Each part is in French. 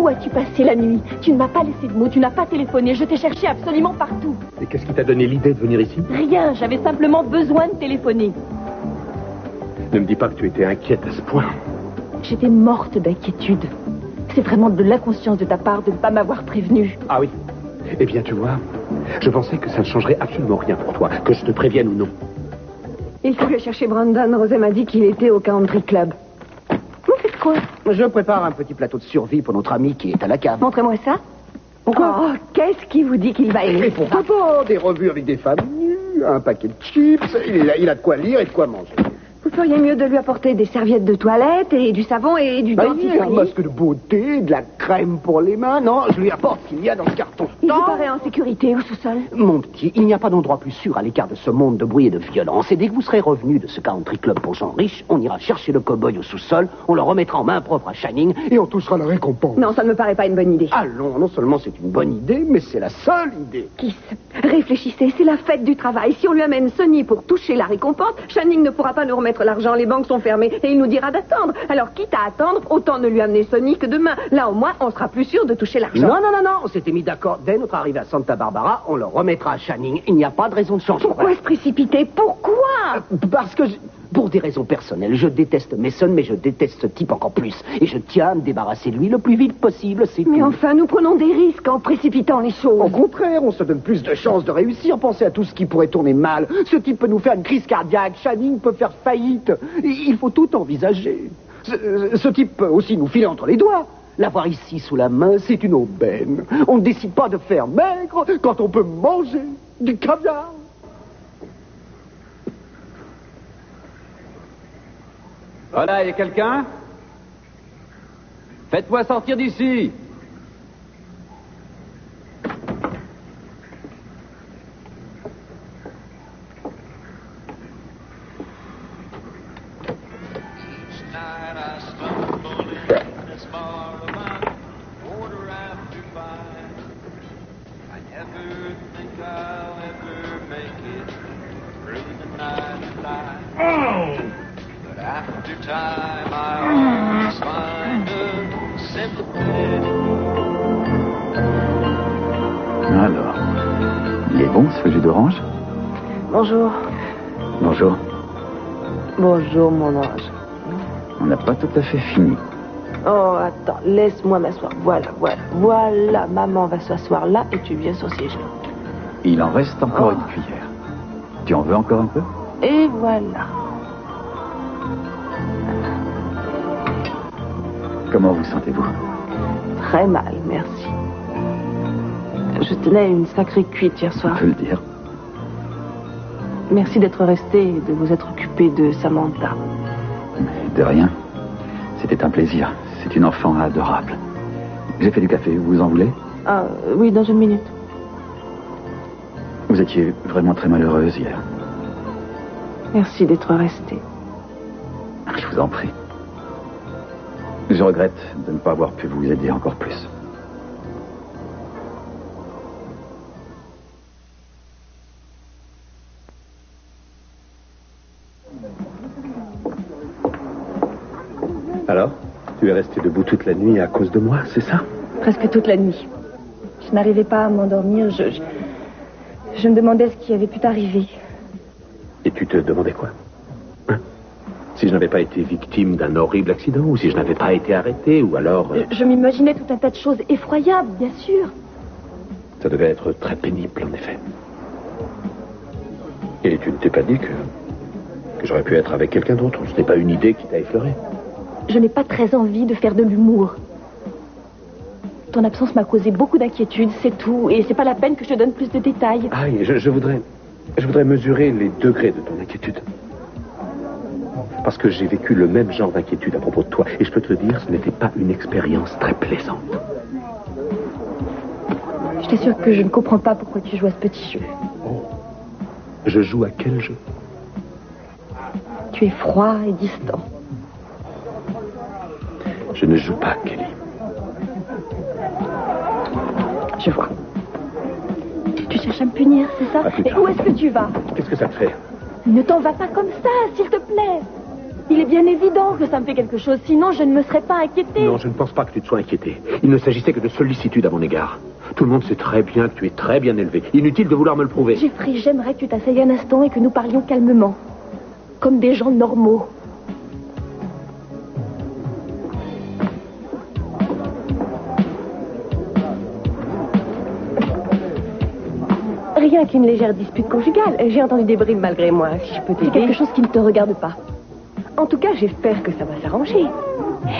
Où as-tu passé la nuit? Tu ne m'as pas laissé de mots, tu n'as pas téléphoné. Je t'ai cherché absolument partout. Et qu'est-ce qui t'a donné l'idée de venir ici? Rien, j'avais simplement besoin de téléphoner. Ne me dis pas que tu étais inquiète à ce point. J'étais morte d'inquiétude. C'est vraiment de l'inconscience de ta part de ne pas m'avoir prévenue. Ah oui? Eh bien, tu vois, je pensais que ça ne changerait absolument rien pour toi, que je te prévienne ou non. Il faut que chercher Brandon. Rosé m'a dit qu'il était au country club. Vous faites quoi? Je prépare un petit plateau de survie pour notre ami qui est à la cave. Montrez-moi ça. Pourquoi? Oh, qu'est-ce qui vous dit qu'il va aimer? Et pourquoi pas? Des revues avec des femmes nues, un paquet de chips, il a de quoi lire et de quoi manger. Vous feriez mieux de lui apporter des serviettes de toilette et du savon et du dentifrice. Un masque de beauté, de la crème pour les mains. Non, je lui apporte ce qu'il y a dans le carton. Il vous paraît en sécurité au sous-sol? Mon petit, il n'y a pas d'endroit plus sûr à l'écart de ce monde de bruit et de violence. Et dès que vous serez revenu de ce country club pour gens riches, on ira chercher le cow-boy au sous-sol, on le remettra en main propre à Channing et on touchera la récompense. Non, ça ne me paraît pas une bonne idée. Allons, non seulement c'est une bonne idée, mais c'est la seule idée. Kiss, réfléchissez, c'est la fête du travail. Si on lui amène Sonny pour toucher la récompense, Channing ne pourra pas nous remettre l'argent, les banques sont fermées et il nous dira d'attendre. Alors, quitte à attendre, autant ne lui amener Sonny que demain. Là, au moins, on sera plus sûr de toucher l'argent. Non, on s'était mis d'accord. Dès notre arrivée à Santa Barbara, on le remettra à Channing. Il n'y a pas de raison de changer. Pourquoi se précipiter? Pourquoi? Parce que pour des raisons personnelles, je déteste Mason, mais je déteste ce type encore plus. Et je tiens à me débarrasser de lui le plus vite possible, c'est tout. Mais enfin, nous prenons des risques en précipitant les choses. Au contraire, on se donne plus de chances de réussir. Pensez à tout ce qui pourrait tourner mal. Ce type peut nous faire une crise cardiaque. Channing peut faire faillite. Il faut tout envisager. Ce type peut aussi nous filer entre les doigts. L'avoir ici sous la main, c'est une aubaine. On ne décide pas de faire maigre quand on peut manger du caviar. Voilà, il y a quelqu'un? Faites-moi sortir d'ici. Alors, il est bon ce jus d'orange? Bonjour. Bonjour. Bonjour, mon ange. On n'a pas tout à fait fini. Oh, attends, laisse-moi m'asseoir. Voilà, maman va s'asseoir là et tu viens sur ses genoux. Il en reste encore une cuillère. Tu en veux encore un peu? Et voilà. Comment vous sentez-vous? Très mal, merci. Je tenais une sacrée cuite hier soir. On peut le dire. Merci d'être resté et de vous être occupé de Samantha. Mais de rien. C'était un plaisir. C'est une enfant adorable. J'ai fait du café. Vous en voulez? Ah, oui, dans une minute. Vous étiez vraiment très malheureuse hier. Merci d'être resté. Je vous en prie. Je regrette de ne pas avoir pu vous aider encore plus. Alors, tu es resté debout toute la nuit à cause de moi, c'est ça? Presque toute la nuit. Je n'arrivais pas à m'endormir. Je me demandais ce qui avait pu t'arriver. Et tu te demandais quoi? Hein? Si je n'avais pas été victime d'un horrible accident, ou si je n'avais pas été arrêté, ou alors... Je m'imaginais tout un tas de choses effroyables, bien sûr. Ça devait être très pénible, en effet. Et tu ne t'es pas dit que j'aurais pu être avec quelqu'un d'autre? Ce n'est pas une idée qui t'a effleuré? Je n'ai pas très envie de faire de l'humour. Ton absence m'a causé beaucoup d'inquiétude, c'est tout. Et c'est pas la peine que je te donne plus de détails. Ah oui, je voudrais mesurer les degrés de ton inquiétude. Parce que j'ai vécu le même genre d'inquiétude à propos de toi. Et je peux te le dire, ce n'était pas une expérience très plaisante. Je t'assure que je ne comprends pas pourquoi tu joues à ce petit jeu. Oh. Je joue à quel jeu? Tu es froid et distant. Je ne joue pas, Kelly. Je vois. Tu cherches à me punir, c'est ça? Et où est-ce que tu vas? Qu'est-ce que ça te fait? Ne t'en va pas comme ça, s'il te plaît. Il est bien évident que ça me fait quelque chose, sinon je ne me serais pas inquiétée. Non, je ne pense pas que tu te sois inquiété. Il ne s'agissait que de sollicitude à mon égard. Tout le monde sait très bien que tu es très bien élevé. Inutile de vouloir me le prouver. Jeffrey, j'aimerais que tu t'asseyes un instant et que nous parlions calmement. Comme des gens normaux. Rien qu'une légère dispute conjugale. J'ai entendu des bribes malgré moi, si je peux t'aider. C'est quelque chose qui ne te regarde pas. En tout cas, j'espère que ça va s'arranger.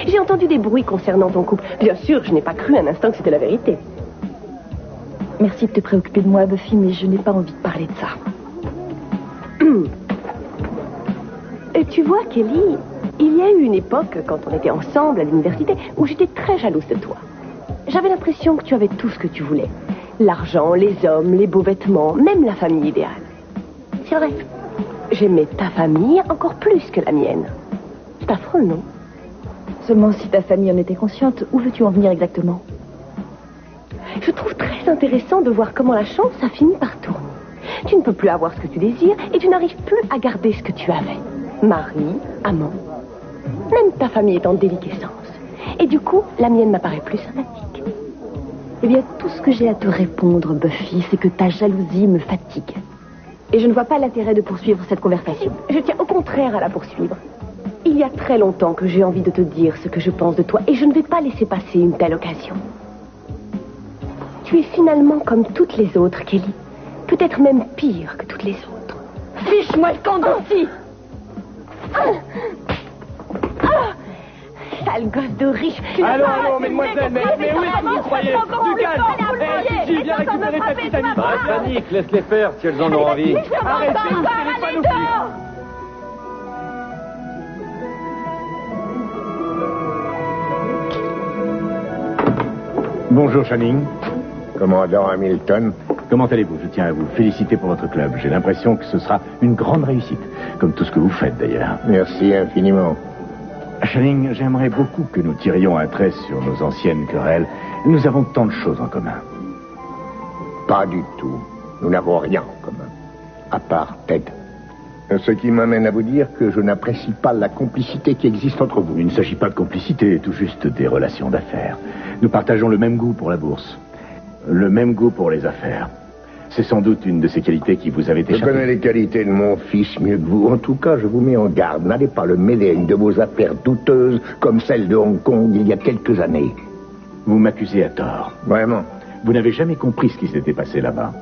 J'ai entendu des bruits concernant ton couple. Bien sûr, je n'ai pas cru un instant que c'était la vérité. Merci de te préoccuper de moi, Buffy, mais je n'ai pas envie de parler de ça. Et tu vois, Kelly, il y a eu une époque, quand on était ensemble à l'université, où j'étais très jalouse de toi. J'avais l'impression que tu avais tout ce que tu voulais. L'argent, les hommes, les beaux vêtements, même la famille idéale. C'est vrai. J'aimais ta famille encore plus que la mienne. C'est affreux, non? Seulement si ta famille en était consciente, où veux-tu en venir exactement? Je trouve très intéressant de voir comment la chance a fini par tourner. Tu ne peux plus avoir ce que tu désires et tu n'arrives plus à garder ce que tu avais. Mari, amant. Même ta famille est en déliquescence. Et du coup, la mienne m'apparaît plus sympathique. Eh bien, tout ce que j'ai à te répondre, Buffy, c'est que ta jalousie me fatigue. Et je ne vois pas l'intérêt de poursuivre cette conversation. Je tiens au contraire à la poursuivre. Il y a très longtemps que j'ai envie de te dire ce que je pense de toi et je ne vais pas laisser passer une telle occasion. Tu es finalement comme toutes les autres, Kelly. Peut-être même pire que toutes les autres. Fiche-moi le camp d'ici! Sale gosse de riche. Allô, mesdemoiselles, mais où est-ce que vous croyez? Du calme. Gigi, viens récupérer ta petite amie. Pas de panique, laisse-les faire si elles en ont envie. Arrêtez, vous n'allez pas nous fuir. Bonjour, Channing. Commandant Hamilton. Comment allez-vous? Je tiens à vous féliciter pour votre club. J'ai l'impression que ce sera une grande réussite, comme tout ce que vous faites d'ailleurs. Merci infiniment. Channing, j'aimerais beaucoup que nous tirions un trait sur nos anciennes querelles. Nous avons tant de choses en commun. Pas du tout. Nous n'avons rien en commun. À part Ted. Ce qui m'amène à vous dire que je n'apprécie pas la complicité qui existe entre vous. Il ne s'agit pas de complicité, tout juste des relations d'affaires. Nous partageons le même goût pour la bourse. Le même goût pour les affaires. C'est sans doute une de ces qualités qui vous avait échappé. Je connais les qualités de mon fils mieux que vous. En tout cas, je vous mets en garde. N'allez pas le mêler à une de vos affaires douteuses comme celle de Hong Kong il y a quelques années. Vous m'accusez à tort. Vraiment? Vous n'avez jamais compris ce qui s'était passé là-bas.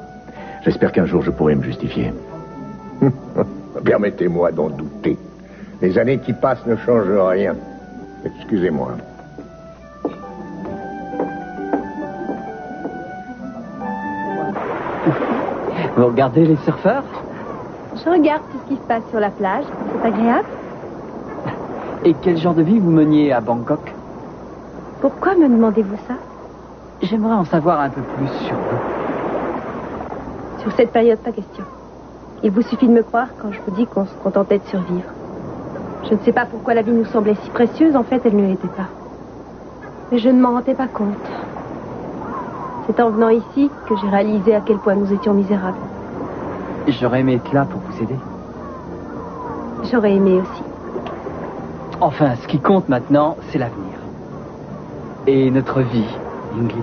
J'espère qu'un jour je pourrai me justifier. Permettez-moi d'en douter. Les années qui passent ne changent rien. Excusez-moi. Vous regardez les surfeurs? Je regarde tout ce qui se passe sur la plage. C'est agréable. Et quel genre de vie vous meniez à Bangkok? Pourquoi me demandez-vous ça? J'aimerais en savoir un peu plus sur vous. Sur cette période, pas question. Il vous suffit de me croire quand je vous dis qu'on se contentait de survivre. Je ne sais pas pourquoi la vie nous semblait si précieuse. En fait, elle ne l'était pas. Mais je ne m'en rendais pas compte. C'est en venant ici que j'ai réalisé à quel point nous étions misérables. J'aurais aimé être là pour vous aider. J'aurais aimé aussi. Enfin, ce qui compte maintenant, c'est l'avenir. Et notre vie, Bingley.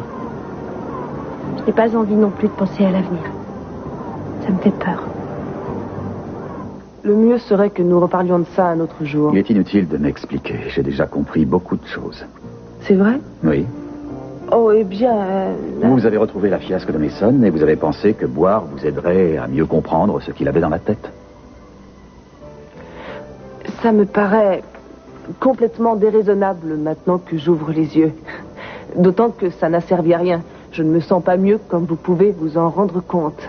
Je n'ai pas envie non plus de penser à l'avenir. Ça me fait peur. Le mieux serait que nous reparlions de ça un autre jour. Il est inutile de m'expliquer. J'ai déjà compris beaucoup de choses. C'est vrai? Oui. Oh, eh bien... Vous avez retrouvé la fiasque de Mason et vous avez pensé que boire vous aiderait à mieux comprendre ce qu'il avait dans la tête. Ça me paraît complètement déraisonnable maintenant que j'ouvre les yeux. D'autant que ça n'a servi à rien. Je ne me sens pas mieux comme vous pouvez vous en rendre compte.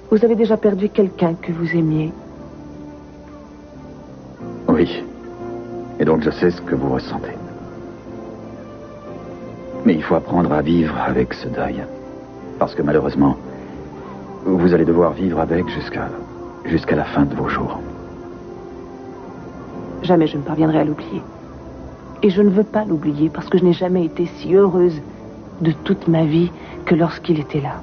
Vous avez déjà perdu quelqu'un que vous aimiez. Oui. Et donc je sais ce que vous ressentez. Mais il faut apprendre à vivre avec ce deuil. Parce que malheureusement, vous allez devoir vivre avec jusqu'à la fin de vos jours. Jamais je ne parviendrai à l'oublier. Et je ne veux pas l'oublier parce que je n'ai jamais été si heureuse de toute ma vie que lorsqu'il était là.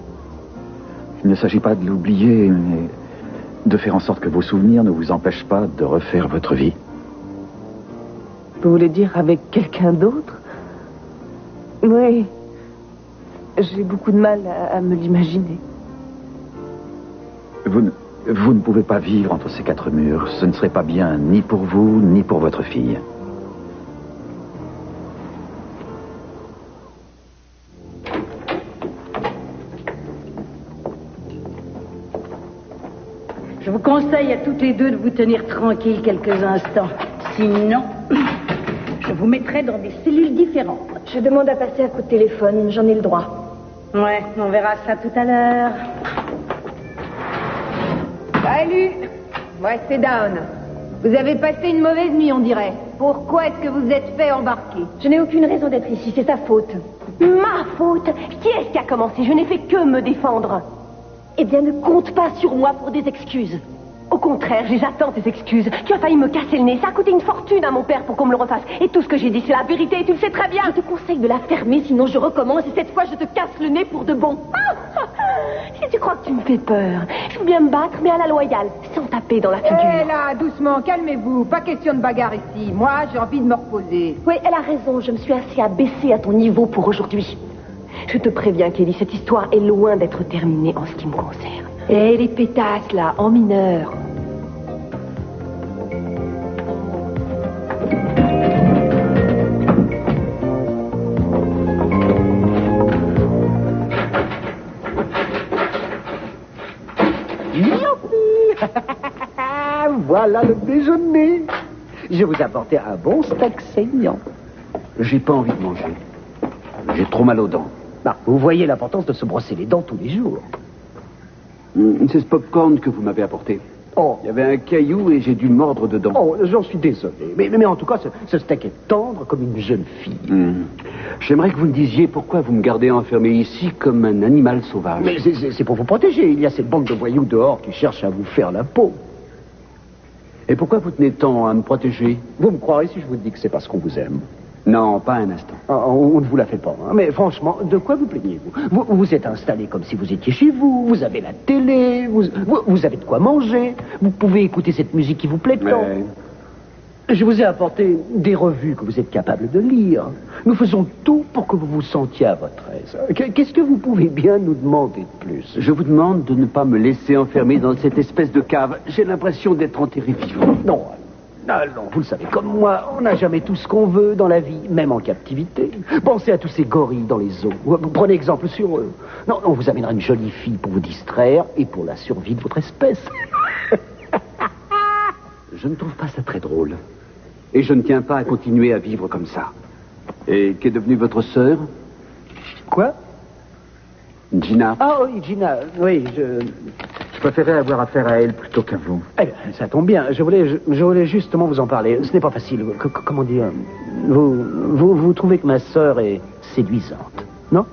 Il ne s'agit pas de l'oublier, mais de faire en sorte que vos souvenirs ne vous empêchent pas de refaire votre vie Vous voulez dire avec quelqu'un d'autre? Oui. J'ai beaucoup de mal à me l'imaginer. Vous ne pouvez pas vivre entre ces quatre murs. Ce ne serait pas bien ni pour vous, ni pour votre fille. Je vous conseille à toutes les deux de vous tenir tranquilles quelques instants. Sinon, je vous mettrai dans des cellules différentes. Je demande à passer un coup de téléphone, j'en ai le droit. Ouais, on verra ça tout à l'heure. Salut. Restez down. Vous avez passé une mauvaise nuit, on dirait. Pourquoi est-ce que vous êtes fait embarquer? Je n'ai aucune raison d'être ici, c'est sa faute. Ma faute? Qui est-ce qui a commencé? Je n'ai fait que me défendre. Eh bien, ne compte pas sur moi pour des excuses. Au contraire, j'attends tes excuses. Tu as failli me casser le nez. Ça a coûté une fortune à mon père pour qu'on me le refasse. Et tout ce que j'ai dit, c'est la vérité, et tu le sais très bien. Je te conseille de la fermer, sinon je recommence, et cette fois, je te casse le nez pour de bon. Si tu crois que tu me fais peur, je veux bien me battre, mais à la loyale, sans taper dans la figure. Eh là, doucement, calmez-vous. Pas question de bagarre ici. Moi, j'ai envie de me reposer. Oui, elle a raison. Je me suis assez abaissée à ton niveau pour aujourd'hui. Je te préviens, Kelly, cette histoire est loin d'être terminée en ce qui me concerne. Eh, les pétasses, là, en mineur. Voilà le déjeuner. Je vous ai apporté un bon steak saignant. J'ai pas envie de manger. J'ai trop mal aux dents. Bah, vous voyez l'importance de se brosser les dents tous les jours. C'est ce popcorn que vous m'avez apporté. Oh. Il y avait un caillou et j'ai dû mordre dedans. Oh, j'en suis désolé. Mais en tout cas, ce steak est tendre comme une jeune fille. J'aimerais que vous me disiez pourquoi vous me gardez enfermé ici comme un animal sauvage. Mais c'est pour vous protéger. Il y a cette bande de voyous dehors qui cherchent à vous faire la peau. Et pourquoi vous tenez tant à me protéger? Vous me croirez si je vous dis que c'est parce qu'on vous aime. Non, pas un instant. On ne vous la fait pas. Hein. Mais franchement, de quoi vous plaignez-vous? Vous êtes installé comme si vous étiez chez vous. Vous avez la télé. Vous avez de quoi manger. Vous pouvez écouter cette musique qui vous plaît tant. Je vous ai apporté des revues que vous êtes capable de lire. Nous faisons tout pour que vous vous sentiez à votre aise. Qu'est-ce que vous pouvez bien nous demander de plus? Je vous demande de ne pas me laisser enfermer dans cette espèce de cave. J'ai l'impression d'être enterré vivant. Non, vous le savez comme moi, on n'a jamais tout ce qu'on veut dans la vie, même en captivité. Pensez à tous ces gorilles dans les zoos. Prenez exemple sur eux. Non, on vous amènera une jolie fille pour vous distraire et pour la survie de votre espèce. Je ne trouve pas ça très drôle. Et je ne tiens pas à continuer à vivre comme ça. Et qu'est devenue votre sœur? Quoi? Gina. Ah oui, Gina, oui, Je préférais avoir affaire à elle plutôt qu'à vous. Eh bien, ça tombe bien. Je voulais justement vous en parler. Ce n'est pas facile. Comment dire? Vous trouvez que ma sœur est séduisante, non?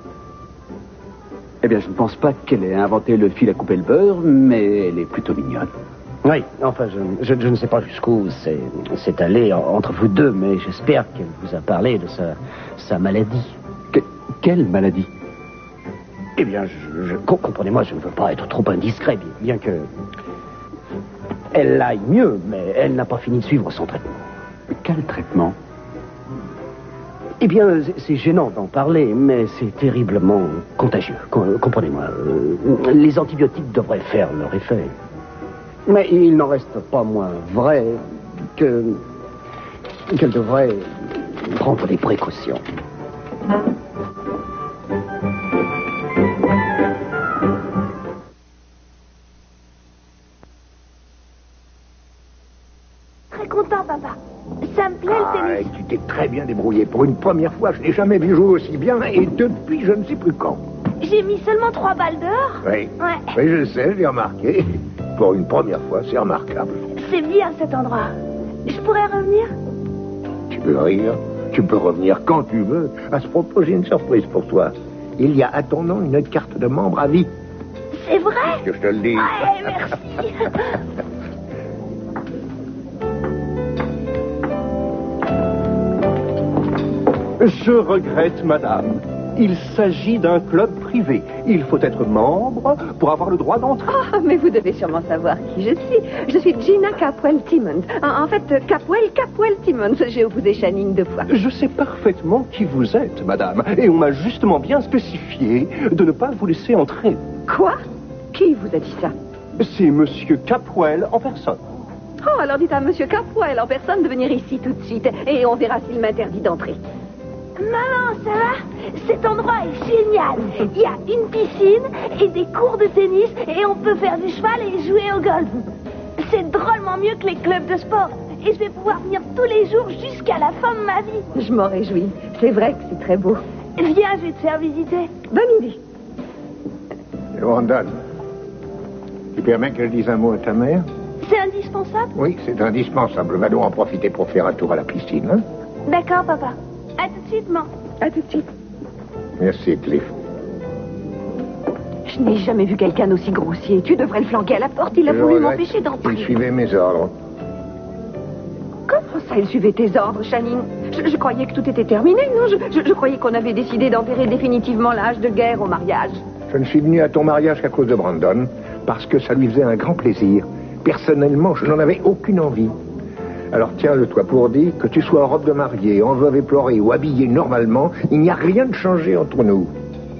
Eh bien, je ne pense pas qu'elle ait inventé le fil à couper le beurre, mais elle est plutôt mignonne. Oui, enfin, je ne sais pas jusqu'où c'est allé entre vous deux, mais j'espère qu'elle vous a parlé de sa maladie. Quelle maladie? Eh bien, comprenez-moi, je ne veux pas être trop indiscret, bien que elle aille mieux, mais elle n'a pas fini de suivre son traitement. Quel traitement? Eh bien, c'est gênant d'en parler, mais c'est terriblement contagieux. Comprenez-moi, les antibiotiques devraient faire leur effet. Mais il n'en reste pas moins vrai qu'elle devrait prendre des précautions. Très content, papa. Ça me plaît le tennis. Tu t'es très bien débrouillé. Pour une première fois, je n'ai jamais vu jouer aussi bien, et depuis je ne sais plus quand. J'ai mis seulement 3 balles dehors. Oui, Ouais. oui, je sais, je l'ai remarqué. Pour une première fois, c'est remarquable. C'est bien cet endroit. Je pourrais revenir? Tu peux rire, tu peux revenir quand tu veux. À ce propos, j'ai une surprise pour toi. Il y a à ton nom une carte de membre à vie. C'est vrai? Que je te le dis. Ouais, merci. Je regrette, madame. Il s'agit d'un club privé. Il faut être membre pour avoir le droit d'entrer. Ah, mais vous devez sûrement savoir qui je suis. Je suis Gina Capwell-Timmons. En fait, Capwell-Timmons. J'ai épousé Channing 2 fois. Je sais parfaitement qui vous êtes, madame. Et on m'a justement bien spécifié de ne pas vous laisser entrer. Quoi? Qui vous a dit ça? C'est monsieur Capwell en personne. Oh, alors dites à monsieur Capwell en personne de venir ici tout de suite. Et on verra s'il m'interdit d'entrer. Maman, ça va? Cet endroit est génial. Il y a une piscine et des cours de tennis et on peut faire du cheval et jouer au golf. C'est drôlement mieux que les clubs de sport. Et je vais pouvoir venir tous les jours jusqu'à la fin de ma vie. Je m'en réjouis. C'est vrai que c'est très beau. Viens, je vais te faire visiter. Bonne idée. Brandon, tu permets que je dise un mot à ta mère? C'est indispensable? Oui, c'est indispensable. Va donc en profiter pour faire un tour à la piscine, hein? D'accord, papa. À tout de suite, maman. À tout de suite. Merci, Cliff. Je n'ai jamais vu quelqu'un d'aussi grossier. Tu devrais le flanquer à la porte. Il a Je voulu regrette. m'empêcher d'entrer. Il suivait mes ordres. Comment ça, il suivait tes ordres, Channing? Je croyais que tout était terminé, non? Je croyais qu'on avait décidé d'enterrer définitivement l'âge de guerre au mariage. Je ne suis venu à ton mariage qu'à cause de Brandon, parce que ça lui faisait un grand plaisir. Personnellement, je n'en avais aucune envie. Alors tiens-le-toi pour dit que tu sois en robe de mariée, en veuve éplorée ou habillée normalement, il n'y a rien de changé entre nous.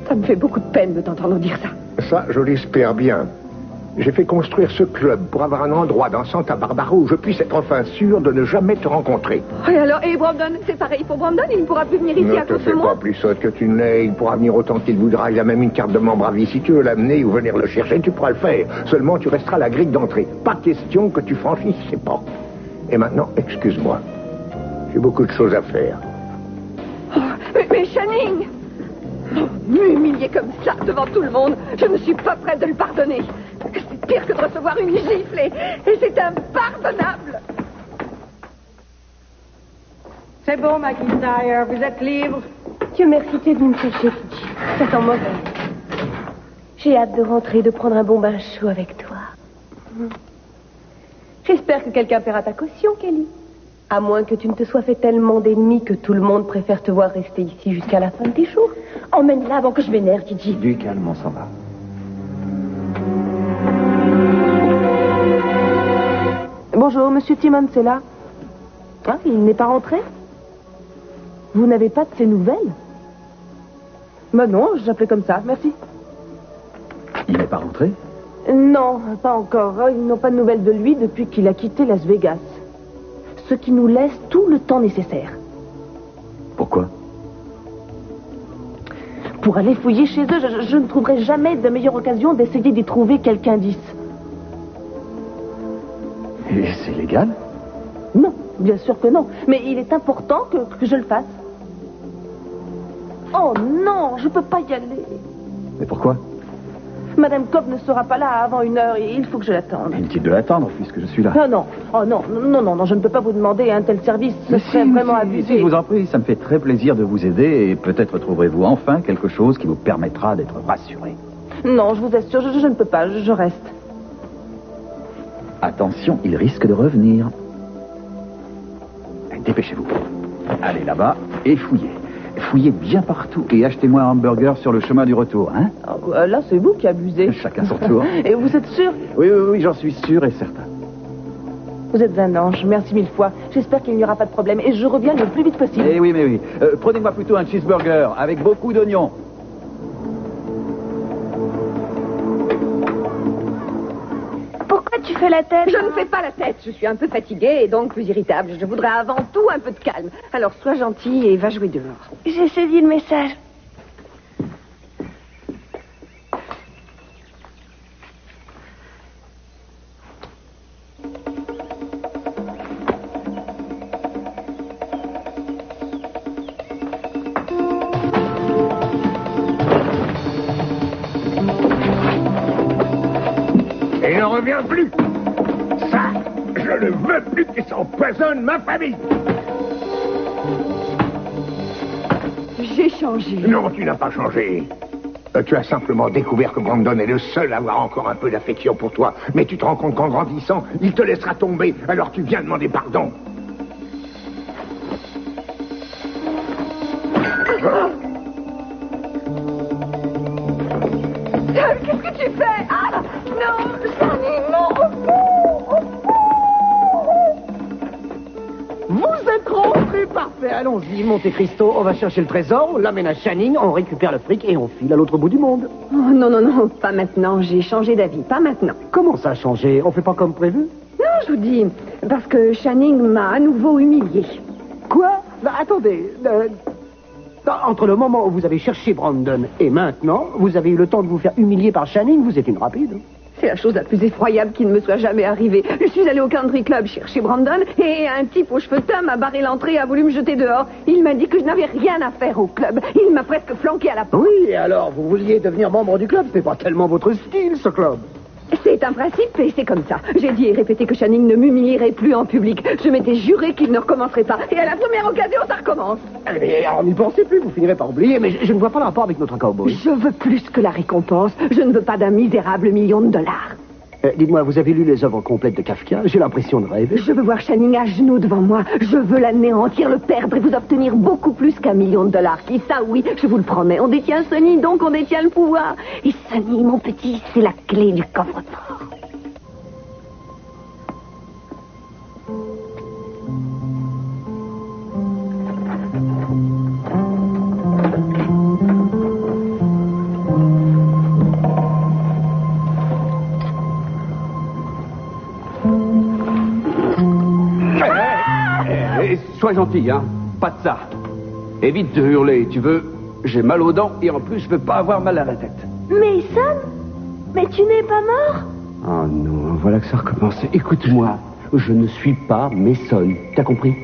Ça me fait beaucoup de peine de t'entendre dire ça. Ça, je l'espère bien. J'ai fait construire ce club pour avoir un endroit dans Santa Barbara où je puisse être enfin sûr de ne jamais te rencontrer. Et alors, et Brandon, c'est pareil pour Brandon, il ne pourra plus venir ici à Ne te cause de fais moi? pas plus sotte que tu ne l'es. Il pourra venir autant qu'il voudra. Il a même une carte de membre à vie. Si tu veux l'amener ou venir le chercher, tu pourras le faire. Seulement, tu resteras à la grille d'entrée. Pas question que tu franchisses ces portes. Et maintenant, excuse-moi. J'ai beaucoup de choses à faire. Oh, mais Channing! M'humilier comme ça devant tout le monde, je ne suis pas prête de le pardonner. C'est pire que de recevoir une gifle et c'est impardonnable. C'est bon, McIntyre, vous êtes libre. Dieu merci, t'es venu me chercher, Fidji. Ça sent mauvais. J'ai hâte de rentrer, de prendre un bon bain chaud avec toi. J'espère que quelqu'un paiera ta caution, Kelly. À moins que tu ne te sois fait tellement d'ennemis que tout le monde préfère te voir rester ici jusqu'à la fin de tes jours. Emmène-la avant que je m'énerve, Gigi. Du calme, on s'en va. Bonjour, monsieur Timmons, c'est là. Hein, il n'est pas rentré? Vous n'avez pas de ses nouvelles? Ben non, j'appelais comme ça, merci. Il n'est pas rentré? Non, pas encore. Ils n'ont pas de nouvelles de lui depuis qu'il a quitté Las Vegas. Ce qui nous laisse tout le temps nécessaire. Pourquoi? Pour aller fouiller chez eux, je ne trouverai jamais de meilleure occasion d'essayer d'y trouver quelque indice. Et c'est légal? Non, bien sûr que non. Mais il est important que je le fasse. Oh non, je peux pas y aller. Mais pourquoi? Madame Cobb ne sera pas là avant 1 heure et il faut que je l'attende. Inutile de l'attendre puisque je suis là. Ah non, oh non, je ne peux pas vous demander un tel service. Ce serait vraiment abusé. Si, je vous en prie, ça me fait très plaisir de vous aider et peut-être trouverez-vous enfin quelque chose qui vous permettra d'être rassuré. Non, je vous assure, je ne peux pas, je reste. Attention, il risque de revenir. Dépêchez-vous. Allez là-bas et fouillez. Fouillez bien partout et achetez-moi un hamburger sur le chemin du retour, hein? Oh, là, c'est vous qui abusez. Chacun son tour. Et vous êtes sûr? Oui, j'en suis sûr et certain. Vous êtes un ange, merci 1000 fois. J'espère qu'il n'y aura pas de problème et je reviens le plus vite possible. Eh oui, mais oui. Prenez-moi plutôt un cheeseburger avec beaucoup d'oignons. Pourquoi tu fais la tête? Je ne fais pas la tête, je suis un peu fatiguée et donc plus irritable. Je voudrais avant tout un peu de calme. Alors sois gentil et va jouer dehors. J'ai saisi le message. Et ne reviens plus. Ça, je ne veux plus que ça empoisonne ma famille. J'ai changé. Non, tu n'as pas changé. Tu as simplement découvert que Brandon est le seul à avoir encore un peu d'affection pour toi. Mais tu te rends compte qu'en grandissant, il te laissera tomber. Alors tu viens demander pardon. Qu'est-ce que tu fais? Ah, non, Channing, non, au fond. Vous êtes rentrés, parfait. Allons-y, Monte Cristo, on va chercher le trésor, on l'amène à Channing, on récupère le fric et on file à l'autre bout du monde. Oh, non, non, non, pas maintenant. J'ai changé d'avis, pas maintenant. Comment ça a changé? On fait pas comme prévu? Non, je vous dis, parce que Channing m'a à nouveau humilié. Quoi? Bah, attendez, entre le moment où vous avez cherché Brandon et maintenant, vous avez eu le temps de vous faire humilier par Channing, vous êtes une rapide. C'est la chose la plus effroyable qui ne me soit jamais arrivée. Je suis allée au country club chercher Brandon et un type aux cheveux teints m'a barré l'entrée et a voulu me jeter dehors. Il m'a dit que je n'avais rien à faire au club. Il m'a presque flanqué à la porte. Oui, et alors, vous vouliez devenir membre du club? C'est pas tellement votre style, ce club. C'est un principe et c'est comme ça. J'ai dit et répété que Channing ne m'humilierait plus en public. Je m'étais juré qu'il ne recommencerait pas. Et à la première occasion, ça recommence. Mais alors, n'y pensez plus, vous finirez par oublier, mais je ne vois pas le rapport avec notre cowboy. Je veux plus que la récompense. Je ne veux pas d'un misérable $1 million. Dites-moi, vous avez lu les œuvres complètes de Kafka? J'ai l'impression de rêver. Je veux voir Channing à genoux devant moi. Je veux l'anéantir, le perdre et vous obtenir beaucoup plus qu'$1 million. Qui, ça oui, je vous le promets. On détient Sonny, donc on détient le pouvoir. Et Sonny, mon petit, c'est la clé du coffre-fort. Sois gentil, hein. Pas de ça. Évite de hurler, tu veux. J'ai mal aux dents et en plus, je veux pas avoir mal à la tête. Mason? Mais tu n'es pas mort? Oh non, voilà que ça recommence. Écoute-moi, je ne suis pas Mason. T'as compris?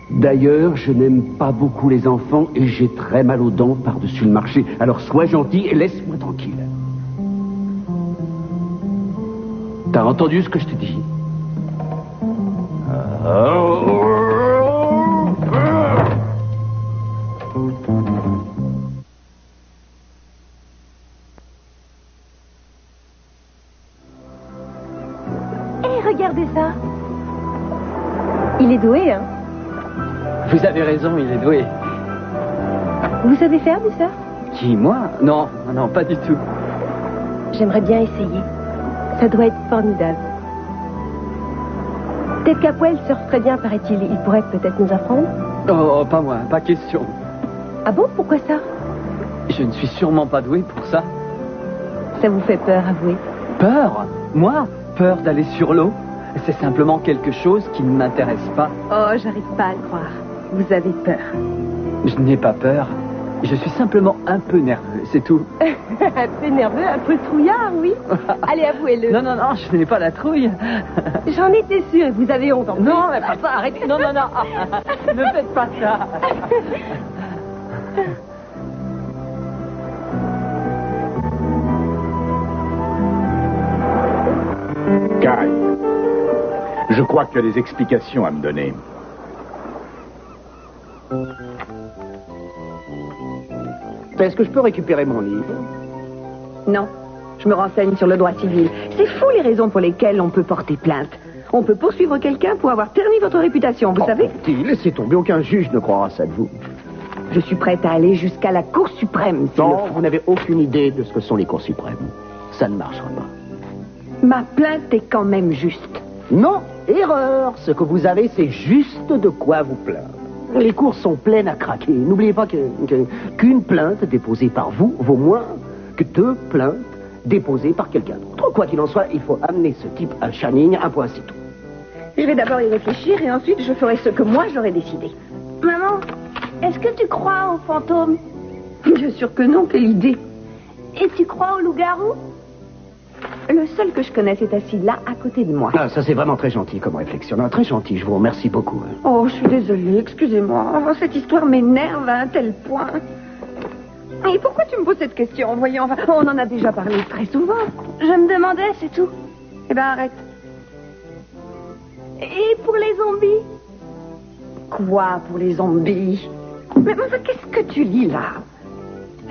D'ailleurs, je n'aime pas beaucoup les enfants et j'ai très mal aux dents par-dessus le marché. Alors sois gentil et laisse-moi tranquille. T'as entendu ce que je t'ai dit? Regardez ça. Il est doué, hein? Vous avez raison, il est doué. Vous savez faire du surf? Qui, moi? Non, non, pas du tout. J'aimerais bien essayer. Ça doit être formidable. Ted Capwell surfe très bien, paraît-il. Il pourrait peut-être nous apprendre? Oh, pas moi, pas question. Ah bon? Pourquoi ça? Je ne suis sûrement pas doué pour ça. Ça vous fait peur, avouez? Peur? Moi? Peur d'aller sur l'eau? C'est simplement quelque chose qui ne m'intéresse pas. Oh, j'arrive pas à le croire. Vous avez peur. Je n'ai pas peur. Je suis simplement un peu nerveux, c'est tout. Un peu nerveux, un peu trouillard, oui. Allez, avouez-le. Non, non, non, je n'ai pas la trouille. J'en étais sûre, vous avez honte en plus. Non, mais pas ça, arrêtez. Non, non, non. Ne faites pas ça. Kai, je crois que tu as des explications à me donner. Est-ce que je peux récupérer mon livre? Non. Je me renseigne sur le droit civil. C'est fou les raisons pour lesquelles on peut porter plainte. On peut poursuivre quelqu'un pour avoir terni votre réputation, vous savez? Laissez tomber, aucun juge ne croira ça de vous. Je suis prête à aller jusqu'à la Cour suprême. Non, vous n'avez aucune idée de ce que sont les cours suprêmes. Ça ne marchera pas. Ma plainte est quand même juste. Non, erreur. Ce que vous avez, c'est juste de quoi vous plaindre. Les cours sont pleines à craquer. N'oubliez pas qu'une plainte déposée par vous vaut moins que 2 plaintes déposées par quelqu'un d'autre. Quoi qu'il en soit, il faut amener ce type à Channing, un point c'est tout. Je vais d'abord y réfléchir et ensuite je ferai ce que moi j'aurais décidé. Maman, est-ce que tu crois aux fantômes? Bien sûr que non, quelle idée. Et tu crois aux loups-garous? Le seul que je connaisse est assis là, à côté de moi. Ah, ça c'est vraiment très gentil comme réflexion. Non, très gentil, je vous remercie beaucoup. Oh, je suis désolée, excusez-moi. Oh, cette histoire m'énerve à un tel point. Et pourquoi tu me poses cette question? Voyons, enfin, on en a déjà parlé très souvent. Je me demandais, c'est tout. Eh ben, arrête. Et pour les zombies? Quoi pour les zombies? Mais enfin, qu'est-ce que tu lis là?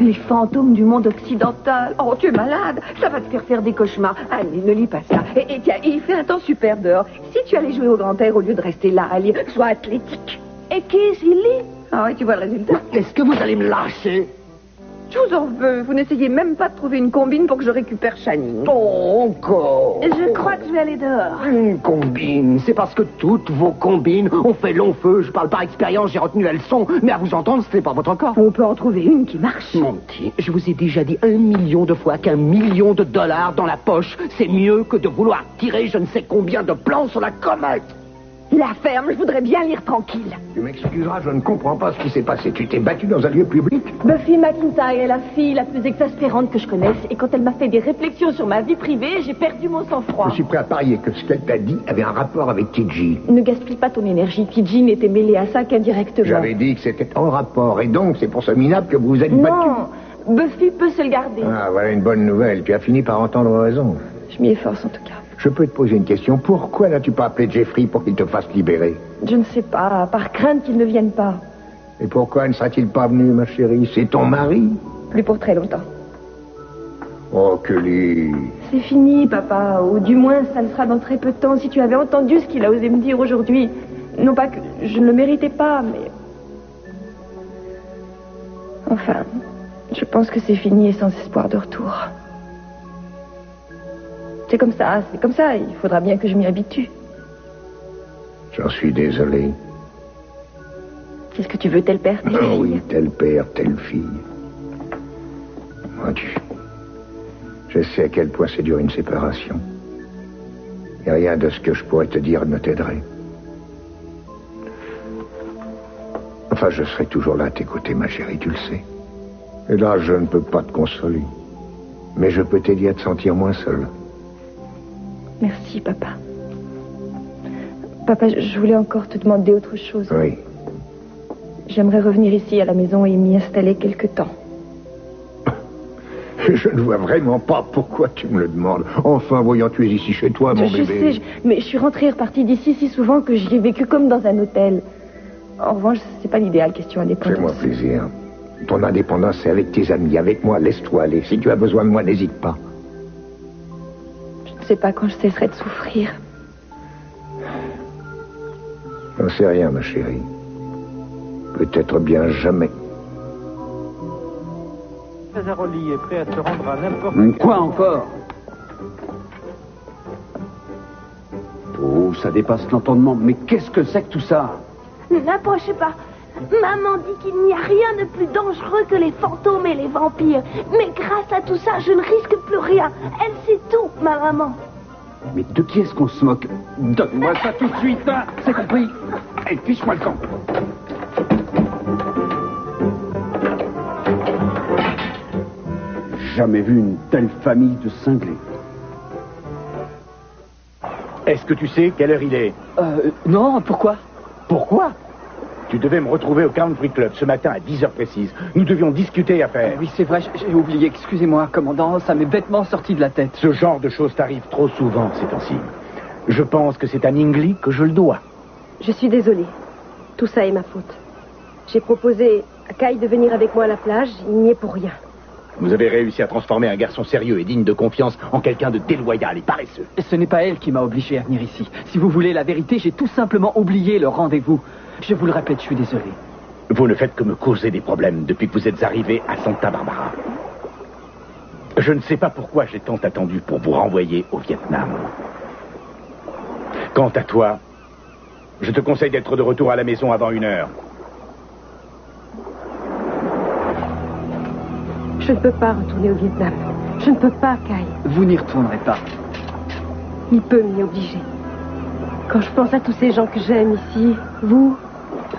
Les fantômes du monde occidental. Oh, tu es malade. Ça va te faire des cauchemars. Allez, ne lis pas ça. Et tiens, il fait un temps super dehors. Si tu allais jouer au grand air au lieu de rester là à lire, sois athlétique. Et qu'est-ce qu'il lit? Ah oui, tu vois le résultat. Est-ce que vous allez me lâcher? Je vous en veux. Vous n'essayez même pas de trouver une combine pour que je récupère Channing. Oh, encore. Je crois que je vais aller dehors. Une combine, c'est parce que toutes vos combines ont fait long feu. Je parle par expérience, j'ai retenu la leçon, mais à vous entendre, ce n'est pas votre cas. On peut en trouver une qui marche. Mon petit, je vous ai déjà dit 1 million de fois qu'1 million de dollars dans la poche, c'est mieux que de vouloir tirer je ne sais combien de plans sur la comète. La ferme, je voudrais bien lire tranquille. Tu m'excuseras, je ne comprends pas ce qui s'est passé. Tu t'es battu dans un lieu public? Buffy McIntyre est la fille la plus exaspérante que je connaisse. Et quand elle m'a fait des réflexions sur ma vie privée, j'ai perdu mon sang-froid. Je suis prêt à parier que ce qu'elle t'a dit avait un rapport avec TJ. Ne gaspille pas ton énergie. TJ n'était mêlé à ça qu'indirectement. J'avais dit que c'était en rapport. Et donc, c'est pour ce minable que vous vous êtes battu. Non, Buffy peut se le garder. Ah, voilà une bonne nouvelle. Tu as fini par entendre raison. Je m'y efforce en tout cas. Je peux te poser une question. Pourquoi n'as-tu pas appelé Jeffrey pour qu'il te fasse libérer? Je ne sais pas, par crainte qu'il ne vienne pas. Et pourquoi ne serait-il pas venu, ma chérie? C'est ton mari? Plus pour très longtemps. Oh, Kelly. C'est fini, papa. Ou du moins, ça le sera dans très peu de temps. Si tu avais entendu ce qu'il a osé me dire aujourd'hui. Non pas que je ne le méritais pas, mais... Enfin, je pense que c'est fini et sans espoir de retour. C'est comme ça. Il faudra bien que je m'y habitue. J'en suis désolé. Qu'est-ce que tu veux, tel père, telle fille? Oui, tel père, telle fille. Mon Dieu. Je sais à quel point c'est dur une séparation. Et rien de ce que je pourrais te dire ne t'aiderait. Enfin, je serai toujours là à tes côtés, ma chérie, tu le sais. Et là, je ne peux pas te consoler. Mais je peux t'aider à te sentir moins seul. Merci, papa. Papa, je voulais encore te demander autre chose. Oui. J'aimerais revenir ici à la maison et m'y installer quelque temps. Je ne vois vraiment pas pourquoi tu me le demandes. Enfin, voyant, tu es ici chez toi, mon bébé. Je sais, mais je suis rentrée et repartie d'ici si souvent que j'y ai vécu comme dans un hôtel. En revanche, c'est pas l'idéal, question indépendance. Fais-moi plaisir. Ton indépendance, c'est avec tes amis. Avec moi, laisse-toi aller. Si tu as besoin de moi, n'hésite pas. Je ne sais pas quand je cesserai de souffrir. J'en sais rien, ma chérie. Peut-être bien jamais. Casaroli est prêt à se rendre à n'importe Quoi encore? Oh, ça dépasse l'entendement. Mais qu'est-ce que c'est que tout ça? N'approchez pas. Maman dit qu'il n'y a rien de plus dangereux que les fantômes et les vampires. Mais grâce à tout ça, je ne risque plus rien. Elle sait tout, ma maman. Mais de qui est-ce qu'on se moque? Donne-moi ça tout de suite, hein. C'est compris? Et fiche-moi le camp. Jamais vu une telle famille de cinglés. Est-ce que tu sais quelle heure il est? Non, pourquoi? Pourquoi? Tu devais me retrouver au Country Club ce matin à 10h précises. Nous devions discuter affaires. Oui, c'est vrai, j'ai oublié. Excusez-moi, commandant, ça m'est bêtement sorti de la tête. Ce genre de choses t'arrive trop souvent ces temps-ci. Je pense que c'est à Ningley que je le dois. Je suis désolée. Tout ça est ma faute. J'ai proposé à Kai de venir avec moi à la plage. Il n'y est pour rien. Vous avez réussi à transformer un garçon sérieux et digne de confiance en quelqu'un de déloyal et paresseux. Ce n'est pas elle qui m'a obligé à venir ici. Si vous voulez la vérité, j'ai tout simplement oublié le rendez-vous. Je vous le répète, je suis désolé. Vous ne faites que me causer des problèmes depuis que vous êtes arrivé à Santa Barbara. Je ne sais pas pourquoi j'ai tant attendu pour vous renvoyer au Vietnam. Quant à toi, je te conseille d'être de retour à la maison avant 1h. Je ne peux pas retourner au Vietnam. Je ne peux pas, Kai. Vous n'y retournerez pas. Il peut m'y obliger. Quand je pense à tous ces gens que j'aime ici, vous,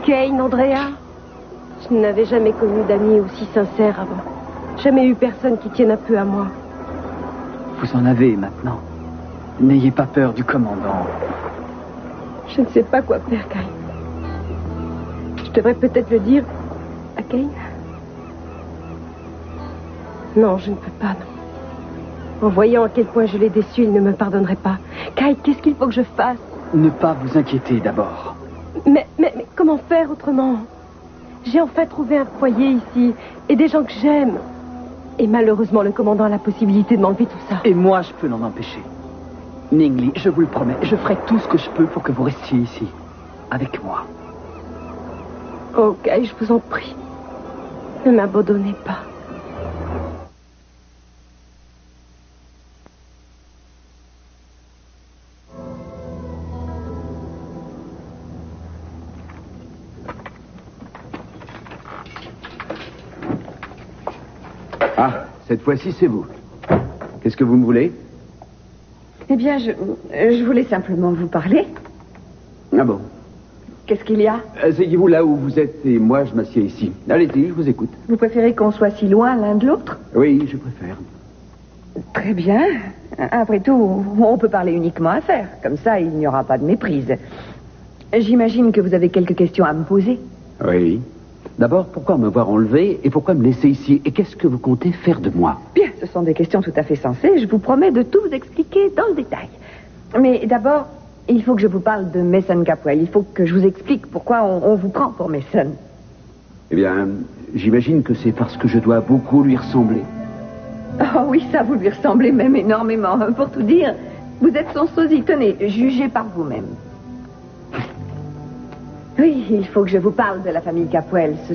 Kane, Andrea, je n'avais jamais connu d'amis aussi sincères avant. Jamais eu personne qui tienne un peu à moi. Vous en avez maintenant. N'ayez pas peur du commandant. Je ne sais pas quoi faire, Kai. Je devrais peut-être le dire à Kane. Non, je ne peux pas, non. En voyant à quel point je l'ai déçu, il ne me pardonnerait pas. Kai, qu'est-ce qu'il faut que je fasse? Ne pas vous inquiéter d'abord. Mais comment faire autrement? J'ai enfin trouvé un foyer ici, et des gens que j'aime. Et malheureusement, le commandant a la possibilité de m'enlever tout ça. Et moi, je peux l'en empêcher. Ningley, je vous le promets, je ferai tout ce que je peux pour que vous restiez ici, avec moi. Oh, Kai, je vous en prie. Ne m'abandonnez pas. Ah, cette fois-ci, c'est vous. Qu'est-ce que vous me voulez? Eh bien, je voulais simplement vous parler. Ah bon? Qu'est-ce qu'il y a? Asseyez-vous là où vous êtes et moi, je m'assieds ici. Allez-y, je vous écoute. Vous préférez qu'on soit si loin l'un de l'autre? Oui, je préfère. Très bien. Après tout, on peut parler uniquement affaires. Comme ça, il n'y aura pas de méprise. J'imagine que vous avez quelques questions à me poser. Oui. D'abord, pourquoi me voir enlevé et pourquoi me laisser ici? Et qu'est-ce que vous comptez faire de moi? Bien, ce sont des questions tout à fait sensées. Je vous promets de tout vous expliquer dans le détail. Mais d'abord, il faut que je vous parle de Mason Capwell. Il faut que je vous explique pourquoi on vous prend pour Mason. Eh bien, j'imagine que c'est parce que je dois beaucoup lui ressembler. Oh oui, ça, vous lui ressemblez même énormément. Pour tout dire, vous êtes son sosie. Tenez, jugez par vous-même. Oui, il faut que je vous parle de la famille Capwell. Ce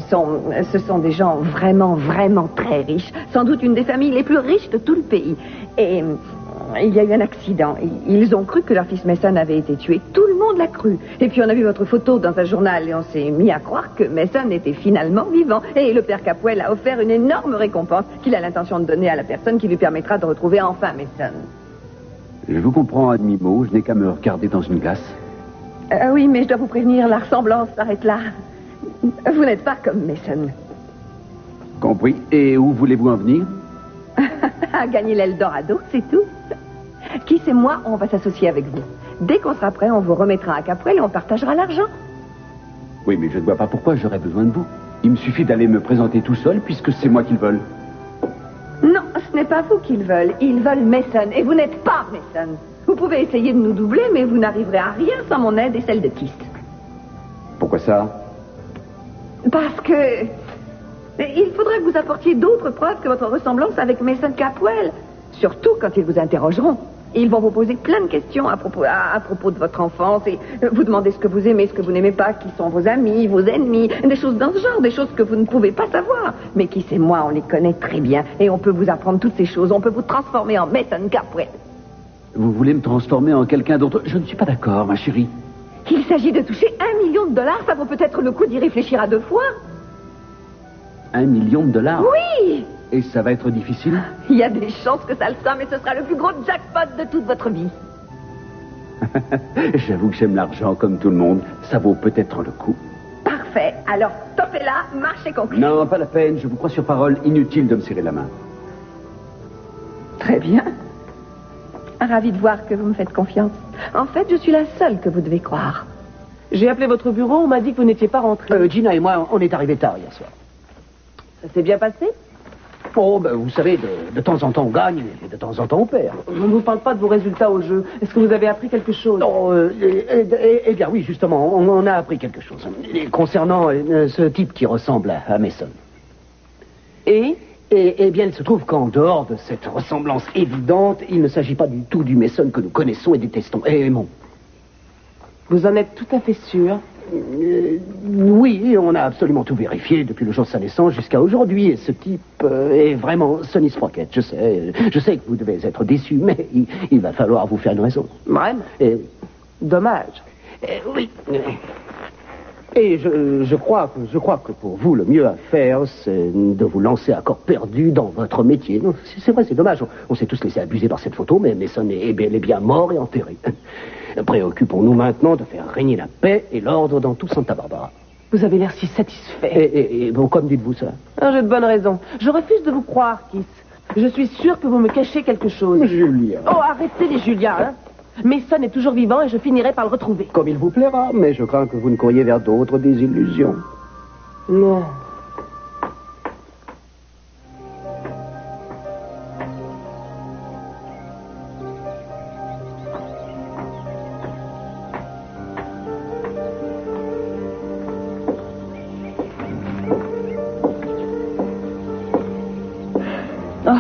sont des gens vraiment, vraiment très riches. Sans doute une des familles les plus riches de tout le pays. Et il y a eu un accident. Ils ont cru que leur fils Mason avait été tué. Tout le monde l'a cru. Et puis on a vu votre photo dans un journal et on s'est mis à croire que Mason était finalement vivant. Et le père Capwell a offert une énorme récompense qu'il a l'intention de donner à la personne qui lui permettra de retrouver enfin Mason. Je vous comprends à demi-mot. Je n'ai qu'à me regarder dans une glace. Oui, mais je dois vous prévenir, la ressemblance s'arrête là. Vous n'êtes pas comme Mason. Compris. Et où voulez-vous en venir? À gagner l'Eldorado, c'est tout. Qui c'est moi, on va s'associer avec vous. Dès qu'on sera prêt, on vous remettra à Capwell et on partagera l'argent. Oui, mais je ne vois pas pourquoi j'aurais besoin de vous. Il me suffit d'aller me présenter tout seul puisque c'est moi qu'ils veulent. Non, ce n'est pas vous qu'ils veulent. Ils veulent Mason et vous n'êtes pas Mason. Vous pouvez essayer de nous doubler, mais vous n'arriverez à rien sans mon aide et celle de Kist. Pourquoi ça? Parce que... il faudrait que vous apportiez d'autres preuves que votre ressemblance avec Mason Capwell. Surtout quand ils vous interrogeront. Ils vont vous poser plein de questions à propos de votre enfance et vous demander ce que vous aimez, ce que vous n'aimez pas, qui sont vos amis, vos ennemis, des choses dans ce genre, des choses que vous ne pouvez pas savoir. Mais qui c'est moi, on les connaît très bien et on peut vous apprendre toutes ces choses. On peut vous transformer en Mason Capwell. Vous voulez me transformer en quelqu'un d'autre? Je ne suis pas d'accord, ma chérie. Il s'agit de toucher $1 million, ça vaut peut-être le coup d'y réfléchir à 2 fois. $1 million? Oui! Et ça va être difficile? Il y a des chances que ça le soit, mais ce sera le plus gros jackpot de toute votre vie. J'avoue que j'aime l'argent comme tout le monde. Ça vaut peut-être le coup. Parfait. Alors, topez-la, marchez conclu. Non, pas la peine. Je vous crois sur parole. Inutile de me serrer la main. Très bien. Ravi de voir que vous me faites confiance. En fait, je suis la seule que vous devez croire. J'ai appelé votre bureau, on m'a dit que vous n'étiez pas rentré. Gina et moi, on est arrivés tard hier soir. Ça s'est bien passé? Oh, ben, vous savez, de temps en temps on gagne et de temps en temps on perd. On ne vous parle pas de vos résultats au jeu. Est-ce que vous avez appris quelque chose? Eh bien oui, justement, on a appris quelque chose. Concernant ce type qui ressemble à Mason. Et Eh bien, il se trouve qu'en dehors de cette ressemblance évidente, il ne s'agit pas du tout du Mason que nous connaissons et détestons. Et aimons. Vous en êtes tout à fait sûr? Oui, on a absolument tout vérifié depuis le jour de sa naissance jusqu'à aujourd'hui. Et ce type est vraiment Sonny Sprocket. Je sais que vous devez être déçus, mais il va falloir vous faire une raison. Vraiment? Dommage. Oui. Et je crois que pour vous, le mieux à faire, c'est de vous lancer à corps perdu dans votre métier. Non, c'est vrai, c'est dommage. On s'est tous laissé abuser par cette photo, mais Mason est bel et bien mort et enterré. Préoccupons-nous maintenant de faire régner la paix et l'ordre dans tout Santa Barbara. Vous avez l'air si satisfait. Et bon, comme dites-vous ça? J'ai de bonnes raisons. Je refuse de vous croire, Kiss. Je suis sûre que vous me cachez quelque chose. Julia. Oh, arrêtez les Julia, hein. Mason est toujours vivant et je finirai par le retrouver. Comme il vous plaira, mais je crains que vous ne couriez vers d'autres désillusions. Non. Oh,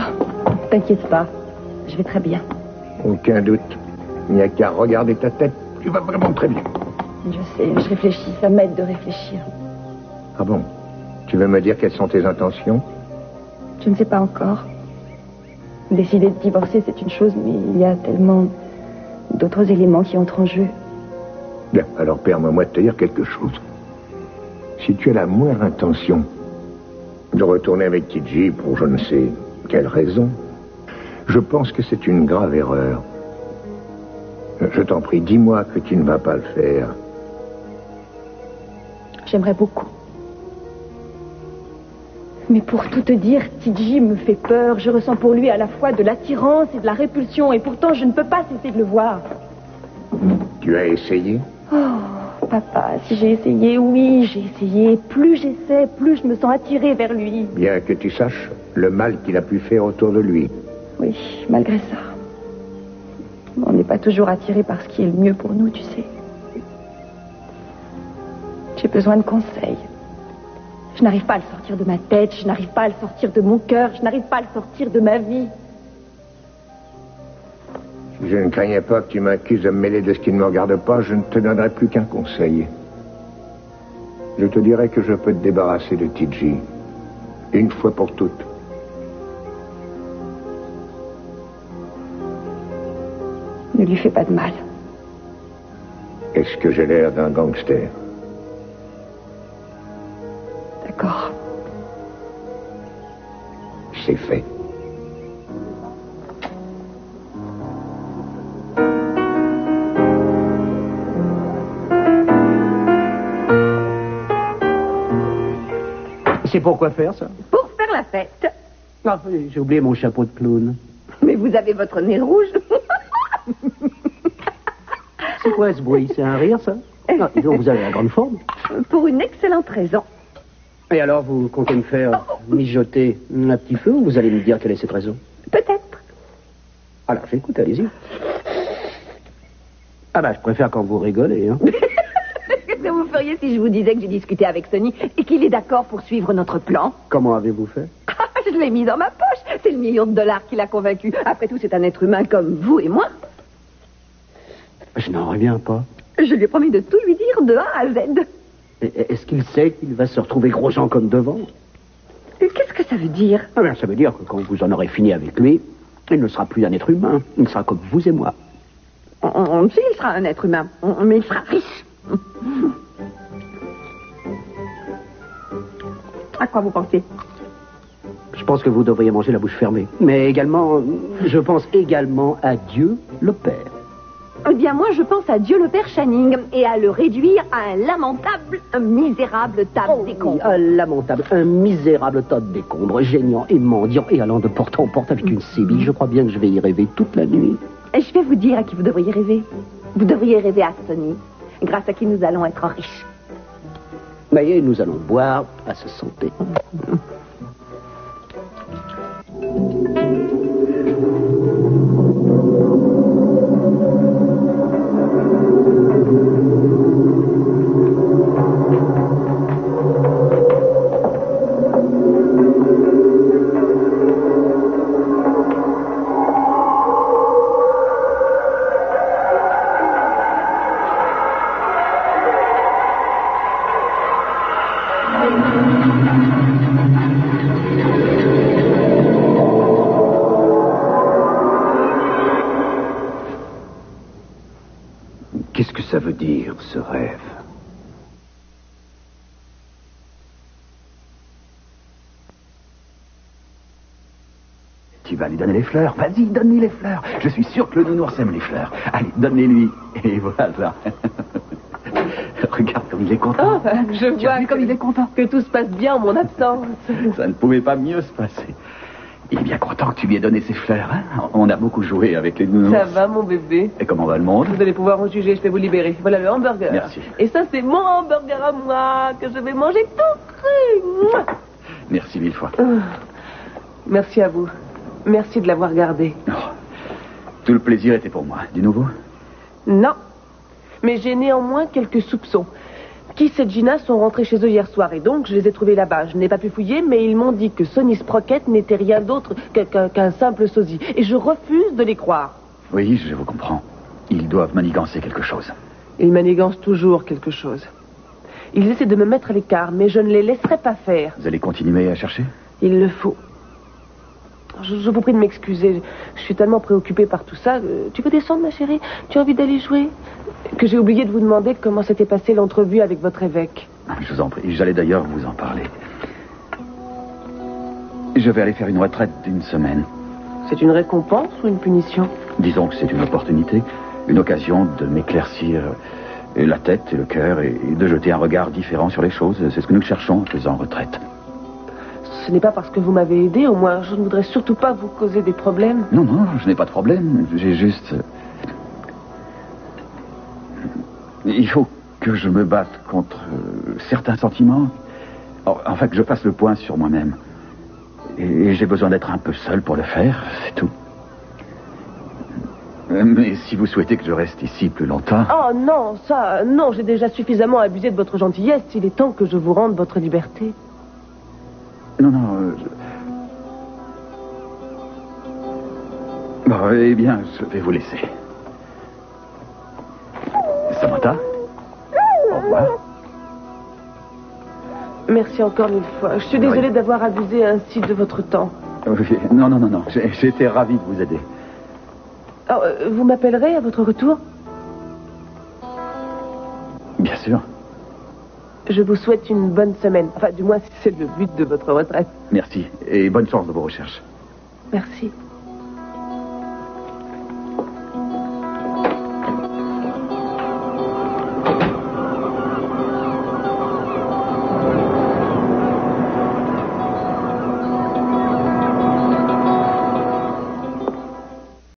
t'inquiète pas. Je vais très bien. Aucun doute. Il n'y a qu'à regarder ta tête. Tu vas vraiment très bien. Je sais, je réfléchis. Ça m'aide de réfléchir. Ah bon? Tu veux me dire quelles sont tes intentions? Je ne sais pas encore. Décider de divorcer, c'est une chose, mais il y a tellement d'autres éléments qui entrent en jeu. Bien, alors permets-moi de te dire quelque chose. Si tu as la moindre intention de retourner avec Tidji pour je ne sais Quelle raison? Je pense que c'est une grave erreur. Je t'en prie, dis-moi que tu ne vas pas le faire. J'aimerais beaucoup. Mais pour tout te dire, TJ me fait peur. Je ressens pour lui à la fois de l'attirance et de la répulsion. Et pourtant, je ne peux pas cesser de le voir. Tu as essayé? Oh, papa, si j'ai essayé, oui, j'ai essayé. Plus j'essaie, plus je me sens attirée vers lui. Bien que tu saches le mal qu'il a pu faire autour de lui. Oui, malgré ça. On n'est pas toujours attiré par ce qui est le mieux pour nous, tu sais. J'ai besoin de conseils. Je n'arrive pas à le sortir de ma tête, je n'arrive pas à le sortir de mon cœur, je n'arrive pas à le sortir de ma vie. Si je ne craignais pas que tu m'accuses de me mêler de ce qui ne me regarde pas, je ne te donnerais plus qu'un conseil. Je te dirais que je peux te débarrasser de TJ. Une fois pour toutes. Ne lui fais pas de mal. Est-ce que j'ai l'air d'un gangster? D'accord. C'est fait. C'est pour quoi faire, ça? Pour faire la fête. Ah, j'ai oublié mon chapeau de clown. Mais vous avez votre nez rouge. C'est quoi ce bruit? C'est un rire, ça? Ah, disons, vous avez la grande forme. Pour une excellente raison. Et alors, vous comptez me faire mijoter un petit peu ou vous allez me dire quelle est cette raison? Peut-être. Alors, j'écoute, allez-y. Ah bah, je préfère quand vous rigolez, hein. Qu'est-ce que vous feriez si je vous disais que j'ai discuté avec Sonny et qu'il est d'accord pour suivre notre plan? Comment avez-vous fait? Je l'ai mis dans ma poche. C'est le $1 million qui l'a convaincu. Après tout, c'est un être humain comme vous et moi. Je n'en reviens pas. Je lui ai promis de tout lui dire de A à Z. Est-ce qu'il sait qu'il va se retrouver gros gens comme devant? Qu'est-ce que ça veut dire? Ah ben, ça veut dire que quand vous en aurez fini avec lui, il ne sera plus un être humain. Il sera comme vous et moi. On sait qu'il sera un être humain, mais il sera riche. À quoi vous pensez? Je pense que vous devriez manger la bouche fermée. Mais également, je pense également à Dieu le Père. Eh bien, moi, je pense à Dieu le Père Channing et à le réduire à un lamentable, un misérable tas de décombres. Oui, un lamentable, un misérable tas de décombres, geignant et mendiant et allant de porte en porte avec une sébille. Je crois bien que je vais y rêver toute la nuit. Et je vais vous dire à qui vous devriez rêver. Vous devriez rêver à Sonny, grâce à qui nous allons être riches. Mais nous allons boire à sa santé. Qu'est-ce que ça veut dire, ce rêve? Tu vas lui donner les fleurs. Vas-y, donne-lui les fleurs. Je suis sûr que le nounours aime les fleurs. Allez, donne-les-lui. Et voilà. Regarde comme il est content. Oh, je vois comme il est content. Que tout se passe bien en mon absence. Ça ne pouvait pas mieux se passer. Il est bien content que tu lui aies donné ses fleurs, hein? On a beaucoup joué avec les nounours. Ça va, mon bébé. Et comment va le monde? Vous allez pouvoir en juger, je vais vous libérer. Voilà le hamburger. Merci. Et ça, c'est mon hamburger à moi, que je vais manger tout cru. Merci 1000 fois. Merci à vous. Merci de l'avoir gardé. Oh, tout le plaisir était pour moi. Du nouveau? Non. Mais j'ai néanmoins quelques soupçons. Keith et Gina sont rentrés chez eux hier soir et donc je les ai trouvés là-bas. Je n'ai pas pu fouiller, mais ils m'ont dit que Sonny Sprocket n'était rien d'autre qu'un simple sosie. Et je refuse de les croire. Oui, je vous comprends. Ils doivent manigancer quelque chose. Ils manigancent toujours quelque chose. Ils essaient de me mettre à l'écart, mais je ne les laisserai pas faire. Vous allez continuer à chercher? Il le faut. Je vous prie de m'excuser. Je suis tellement préoccupée par tout ça. Tu peux descendre, ma chérie? Tu as envie d'aller jouer? Que j'ai oublié de vous demander comment s'était passée l'entrevue avec votre évêque. Je vous en prie. J'allais d'ailleurs vous en parler. Je vais aller faire une retraite d'une semaine. C'est une récompense ou une punition? Disons que c'est une opportunité, une occasion de m'éclaircir la tête et le cœur et de jeter un regard différent sur les choses. C'est ce que nous cherchons en faisant retraite. Ce n'est pas parce que vous m'avez aidé, au moins. Je ne voudrais surtout pas vous causer des problèmes. Non, non, je n'ai pas de problème. J'ai juste... Il faut que je me batte contre certains sentiments. Enfin, que je fasse le point sur moi-même. Et j'ai besoin d'être un peu seul pour le faire, c'est tout. Mais si vous souhaitez que je reste ici plus longtemps... Oh non, ça, non, j'ai déjà suffisamment abusé de votre gentillesse. Il est temps que je vous rende votre liberté. Non, non, Bon, eh bien, je vais vous laisser. Samantha, au revoir. Merci encore une fois. Je suis désolée d'avoir abusé ainsi de votre temps. Oui, non, non, non, non. J'ai été ravi de vous aider. Alors, vous m'appellerez à votre retour? Bien sûr. Je vous souhaite une bonne semaine. Enfin, du moins, si c'est le but de votre retraite. Merci. Et bonne chance dans vos recherches. Merci.